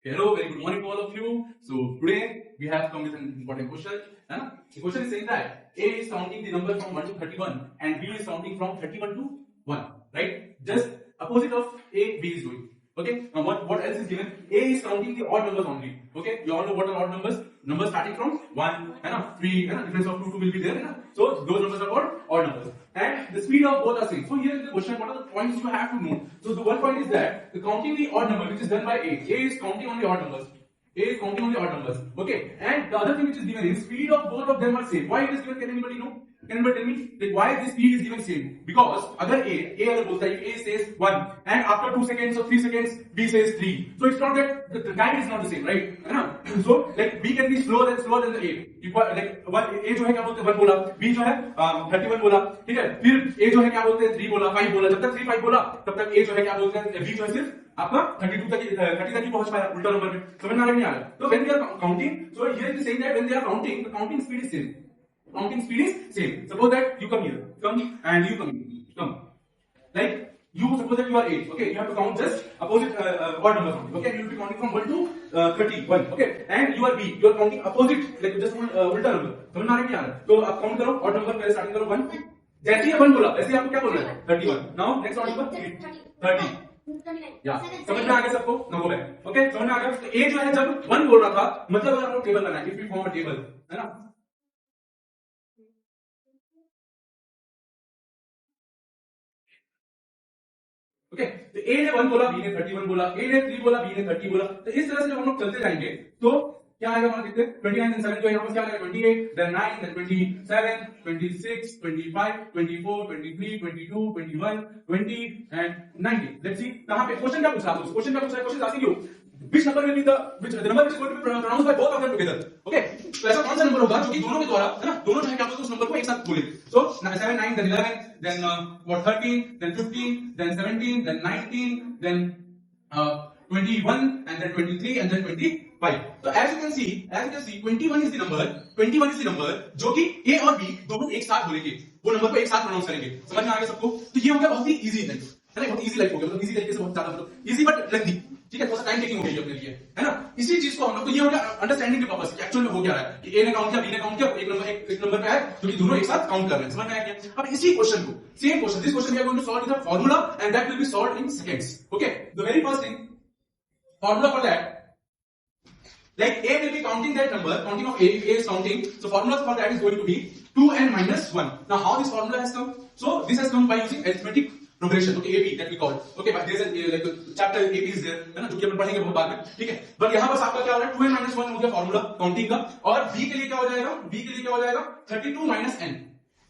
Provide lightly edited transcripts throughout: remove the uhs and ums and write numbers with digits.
Hello, very good morning to all of you. So today we have come with an important question. The question is saying that A is counting the number from 1 to 31 and B is counting from 31 to 1. Right? Just opposite of A, B is doing. Okay? Now what else is given? A is counting the odd numbers only. Okay? You all know what are odd numbers? Numbers starting from 1, 3, difference of 2 will be there. So those numbers are called odd numbers. And the speed of both are same. So here in the question, what are the points you have to know? So the one point is that the counting the odd number, which is done by A. A is counting on the odd numbers. A is counting on the odd numbers. Okay. And the other thing which is given is speed of both of them are same. Why it is given? Can anybody know? Can anybody tell me like why this speed is given same? Because agar A अगर बोलता है A says 1 and after 2 seconds or 3 seconds B says 3. So it's not that the time is not the same, right? है ना? So like B can be slower than the A. Like A जो है क्या बोलते हैं 1 बोला, B जो है 31 बोला, ठीक है? फिर A जो है क्या बोलते हैं 3 बोला, 5 बोला. जब तक 3 5 बोला तब तक A जो है क्या बोलते हैं B जो है सिर्फ आपका 30 तक ही पहुंच पाया उल्टा नंबर में. समझ में आ रहा है नहीं आ रहा? So when we are counting, so here it is saying that when they are counting, the counting speed is same. Counting speed is same. Suppose that you come here, come and you come here, come. Like you suppose that you are 8. Okay, you have to count just opposite odd numbers only. Okay, you will be counting from 1 to 31. Okay, and you are B. You are counting opposite like just उल्टा number. समझ में आ रहा है नहीं आ रहा? तो आप count करो odd number पहले स्टार्टिंग करो 1. जैसे ही 1 बोला वैसे ही आपको क्या बोलना है 31. Now next odd number 30. या समझ में आ गया सबको? ना गो बैक. ओके, समझ में आ गया? तो A जो है जब 1 बोल रहा था मतलब अगर आपको टेबल बनाना है, if we form a table, है ना? ओके, तो A ने 1 बोला, B ने 31 बोला, A ने 3 बोला, B ने 30 बोला. तो इस तरह से जब हम लोग चलते जाएंगे तो क्या आएगा वहां देखते हैं 29 and 7 जो है यहाँ पर क्या आएगा 28 then 9 then 27 26 25 24 23 22 21 20 and 19. Let's see कहां पे क्वेश्चन क्या पूछ रहा है? क्वेश्चन क्या पूछ रहा है? Question asking you which number will be the number which is going to be pronounced by both of them together. Okay, तो ऐसा कौन सा नंबर होगा जो कि दोनों के द्वारा है ना दोनों जो है क्या बोलते हैं उस नंबर को एक साथ बोलेंगे. So 7 9 then 11 then 13 then 15 then 17 then 19 then 21 and then 23 and then 25. So as you can see 21 is the number जो कि A और B दोनों एक साथ बोलेंगे, वो नंबर को एक साथ प्रोनाउंस करेंगे. समझ में आ गया सबको? तो ये हो गया बहुत ही इजी लाइफ, है ना? बहुत इजी लाइफ हो गया, मतलब इजी तरीके से बहुत ज्यादा मतलब इजी बट लेंथी. ठीक है, थोड़ा सा टाइम टेकिंग हो गई अपने लिए, है ना? इसी चीज को हम लोग तो ये हो गया अंडरस्टैंडिंग के पर्पस एक्चुअल में हो गया है कि A ने काउंट किया, B ने काउंट किया, एक नंबर पे है जो कि दोनों एक साथ काउंट कर रहे हैं. समझ में आ गया? अब इसी क्वेश्चन को same question this question we are going to solve with a formula and that will be solved in seconds. Okay, the very first thing formula for that, like A will be counting that number, counting of A, if A is counting, so formula for that is going to be 2n minus 1. Now how this formula has come? So this has come by using arithmetic progression, okay, AP that we call, okay, but there is a like chapter AP is there, है ना, जो कि अपन पढ़ेंगे बहुत बाद में. ठीक है, बट यहाँ बस आपका क्या हो रहा है 2n minus 1 हो गया फॉर्मूला काउंटिंग का, और B के लिए क्या हो जाएगा? B के लिए क्या हो जाएगा 32 minus n.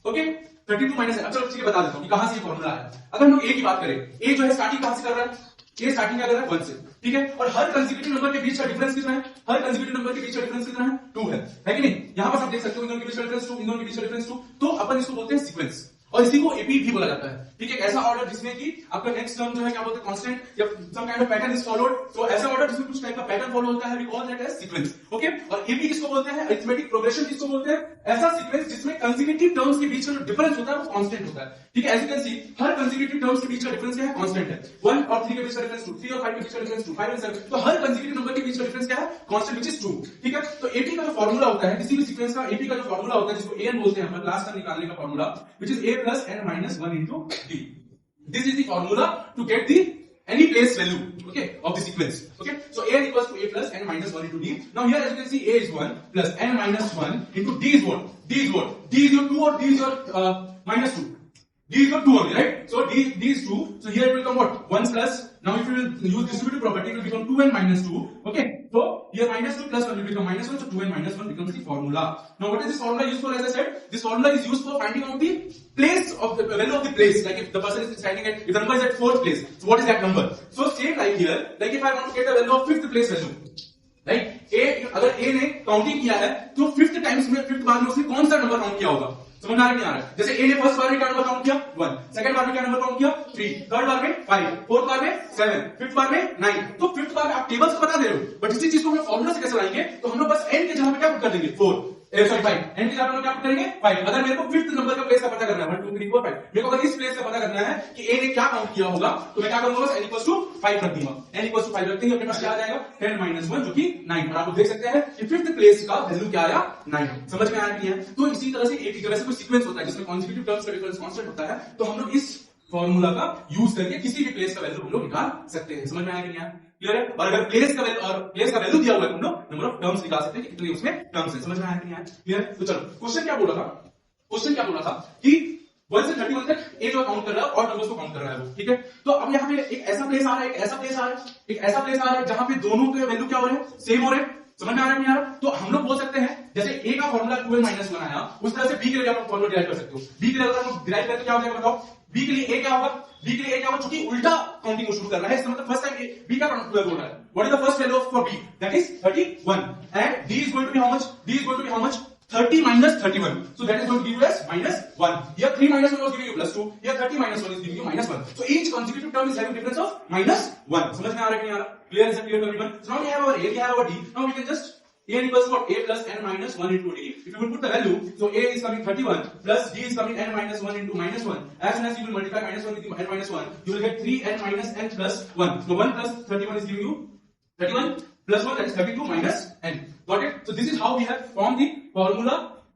Okay, 32 minus n. अब चलो चीजें बता देता हूँ कि कहां से ये फॉर्मूला आया. अगर हम लोग A की बात करें, A जो है स्टार्टिंग कहां से कर रहा है? ये स्टार्टिंग क्या कर रहा है 1 से. ठीक है, और हर कंसेक्यूटिव नंबर के बीच का डिफरेंस कितना है? हर कंसेक्यूटिव नंबर के बीच का डिफरेंस कितना है? 2 है कि नहीं? यहां पर आप देख सकते हो इन दोनों के बीच का डिफरेंस 2, इन दोनों के बीच का डिफरेंस 2. तो अपन इसको बोलते हैं सीक्वेंस और इसी को एपी भी बोला जाता है. ठीक है, ऐसा ऑर्डर जिसमें कि आपका नेक्स्ट टर्म जो है क्या बोलते हैं कांस्टेंट या some kind of pattern is followed. तो ऐसा ऑर्डर जिसमें कुछ टाइप का पैटर्न फॉलो होता है we call that as sequence. Okay, और एपी किसको बोलते हैं? अरिथमेटिक प्रोग्रेशन किसको बोलते हैं? ऐसा सीक्वेंस जिसमें कंसेक्यूटिव टर्म्स के बीच का जो डिफरेंस होता है वो कांस्टेंट होता है. ठीक है, एज यू कैन सी हर कंसेक्यूटिव टर्म्स के बीच का डिफरेंस क्या है? कांस्टेंट है. 1 और 3 के बीच का डिफरेंस 2, 3 और 5 के बीच का डिफरेंस 2, 5 और 7. तो हर कंसेक्यूटिव नंबर के बीच का डिफरेंस क्या है? Constant which is 2. ठीक है, तो एपी का जो फार्मूला होता है किसी भी सीक्वेंस का एपी का जो फार्मूला होता है जिसको an बोलते हैं हम लास्ट टर्म निकालने का formula which is a plus n minus 1 into d. This is the formula to get the any place value, okay, of the sequence. Okay, so a equals to a plus n minus 1 into d. Now here as you can see a is 1 plus n minus 1 into d is what? D is what? D is your 2 or d is your minus 2? D is your 2 only, right? So d is 2. So here it will become what? 1 plus. Now if you will use distributive property, it will become 2n minus 2. Okay, so here minus 2 plus 1 will become minus 1. So 2n minus 1 becomes the formula. Now what is this formula used for? As I said, this formula is used for finding out the place of the value of the place. Like if the person is standing at, if the number is at 4th place, so what is that number? So same like here, like if I want to get the value of 5th place value, right? A अगर A ने counting किया है तो 5th times में 5th बार में उसने कौन सा नंबर काउंट किया होगा? समझ आ रहा है नहीं आ रहा है? जैसे A ने फर्स्ट बार में क्या नंबर काउंट किया 1, सेकंड बार में क्या नंबर काउंट किया 3, थर्ड बार में 5, फोर्थ बार में 7, फिफ्थ बार में 9. तो फिफ्थ बार में आप टेबल्स को बता दे रहे हो, बट इसी चीज को हम फॉर्मूला से कैसे लाएंगे? तो हम लोग बस n के जगह पे क्या पुट कर देंगे 4. सॉरी 5, n के साथ हम लोग क्या पुट करेंगे 5। अगर मेरे को फिफ्थ नंबर का प्लेस का पता करना है 1 2 3 4 5, मेरे को अगर इस प्लेस का पता करना है कि a ने क्या काउंट किया होगा, तो मैं क्या करूंगा, बस n = 5 रख दूंगा। n = 5 रखते ही अपने पास क्या आ जाएगा 10 - 1 जो कि 9। और आप देख सकते हैं कि फिफ्थ प्लेस का वैल्यू क्या आया 9। समझ में आया कि नहीं? तो इसी तरह से एक वैसे कोई सीक्वेंस होता है जिसमें कॉन्सेक्यूटिव टर्म्स का डिफरेंस कांस्टेंट होता है, तो हम लोग इस फॉर्मूला का यूज करके किसी भी प्लेस का वैल्यू हम लोग निकाल सकते हैं। समझ में आया कि नहीं? क्लियर है? और अगर प्लेस का वैल्यू दिया हुआ है, हम लोग नंबर ऑफ टर्म्स निकाल सकते हैं कि कितने उसमें टर्म्स है। समझ में आया कि नहीं? क्लियर? तो चलो क्वेश्चन क्या बोला था कि 1 से 31 तक ए जो काउंट कर रहा है और नंबर्स को काउंट कर रहा है वो, ठीक है। तो अब यहाँ पे एक ऐसा प्लेस आ रहा है, एक ऐसा प्लेस आ रहा है जहां पे दोनों के वैल्यू क्या हो रहे हैं, सेम हो रहे हैं। समझ में आ रहा है नहीं आ रहा? तो हम लोग बोल सकते हैं जैसे ए का फॉर्मूला 2n - 1 आया, उस तरह से बी के लिए आप फॉर्मूला डिराइव कर सकते हो। बी के लिए अगर हम डिराइव करते क्या हो जाएगा बताओ? बी के लिए ए क्या होगा? क्योंकि उल्टा काउंटिंग को शुरू कर रहा है, इसका मतलब फर्स्ट टाइम बी का काउंट बोल रहा है। What is the first value for B? That is 31 and D is going to be how much? 30 minus 31. So that is going to give you as -1. Here 3 - 1 was giving you +2. Here 30 - 1 is giving you -1. So each consecutive term is having difference of -1. समझ में आ रहा है कि नहीं आ रहा? Clear is clear to everyone? So now we have our a, we have our d. Now we can just a equals what? A plus n minus 1 into d. If you will put the value, so a is coming 31 plus d is coming n minus 1 into -1. As soon as you will multiply -1 with the n minus 1, you will get 3n minus n plus 1. So 1 plus 31 is giving you 31 plus 1, that is 32 minus n. Got it? So this is how we have formed the formula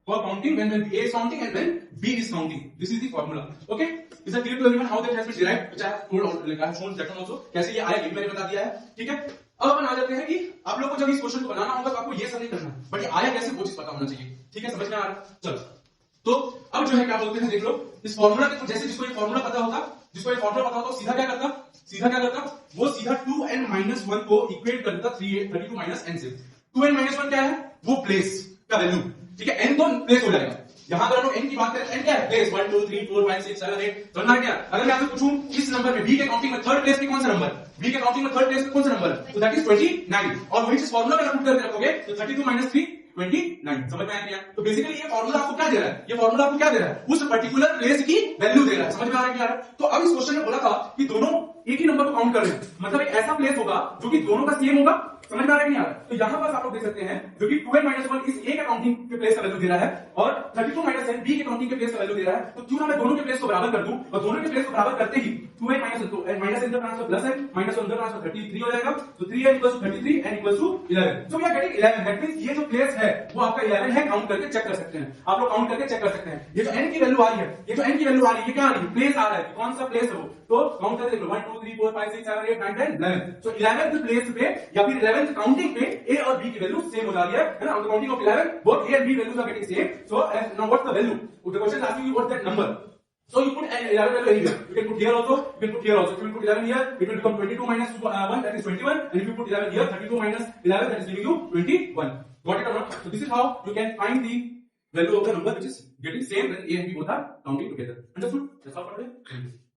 for counting when A is counting and when B is counting. This is the formula. Okay? Is that clear to everyone how that has been derived? Which I have told like I have shown that one also. कैसे ये आया ये भी मैंने बता दिया है, ठीक है। अब अपन आ जाते हैं कि आप लोग को जब इस क्वेश्चन को बनाना होगा तो आपको ये सब नहीं करना, बट ये आया कैसे वो चीज पता होना चाहिए, ठीक है। समझ में आ रहा? चलो तो अब जो है क्या बोलते हैं, देख लो इस फॉर्मूला के, जैसे जिसको ये फॉर्मूला पता होता तो सीधा क्या करता, वो सीधा 2n - 1 को इक्वेट कर देता 32 - n से। 2n - 1 क्या है? वो प्लेस का वैल्यू, ठीक है। n तो प्लेस हो जाएगा। यहां पर हम लोग n की बात करें, n क्या है? प्लेस 1 2 3 4 5 6 7 8। समझना क्या? अगर मैं आपसे पूछूं इस नंबर में b के काउंटिंग में थर्ड प्लेस पे कौन सा नंबर, b के काउंटिंग में थर्ड प्लेस पे कौन सा नंबर, तो दैट इज 29। और वही चीज फॉर्मूला में पुट करके रखोगे तो 32 - 3 29। समझ में आया क्या? तो बेसिकली ये फॉर्मूला आपको क्या दे रहा है? उस पर्टिकुलर प्लेस की वैल्यू दे रहा है। समझ में आ रहा है क्या? तो अब इस क्वेश्चन में बोला था कि दोनों एक ही नंबर को काउंट कर रहे हैं, मतलब एक ऐसा प्लेस होगा जो कि दोनों का सेम होगा। समझ में आ रहा है नहीं आ रहा? तो यहां पर आप लोग देख सकते हैं जो कि 2n - 1 इस a के काउंटिंग के प्लेस का वैल्यू दे रहा है और 32 - n b के काउंटिंग के प्लेस का वैल्यू दे रहा है। तो क्यों ना मैं दोनों के प्लेस को बराबर कर दूं, और दोनों के प्लेस को बराबर करते ही 2n - n minus in the transfer plus n minus on the transfer 33 हो जाएगा। तो 3n = 33 n = 11। So we are getting 11। That means ये जो प्लेस है वो आपका 11 है। काउंट करके चेक कर सकते हैं, आप लोग काउंट करके चेक कर सकते हैं। ये जो n की वैल्यू आ रही है, ये क्या आ रही है? प्लेस आ रहा है, कौन सा प्लेस है वो, तो काउंट करके देखो 1 2 3 4 5 6 7 8 9 10 11। सो 11th प्लेस पे या फिर 11th काउंटिंग पे a और b की वैल्यू सेम हो जा रही है ना। On the counting of 11 both a and b values are getting same. So now what's the value? The question is asking you what's that number. So you put 11 value anywhere. You can put here also, you can put here also. If you put 11 here, it will become 22 - 1, that is 21. And if you put 11 here, 32 - 11, that is giving you 21. Got it or not? So this is how you can find the value of the number which is getting same when a and b both are counting together. Understood? That's all for today.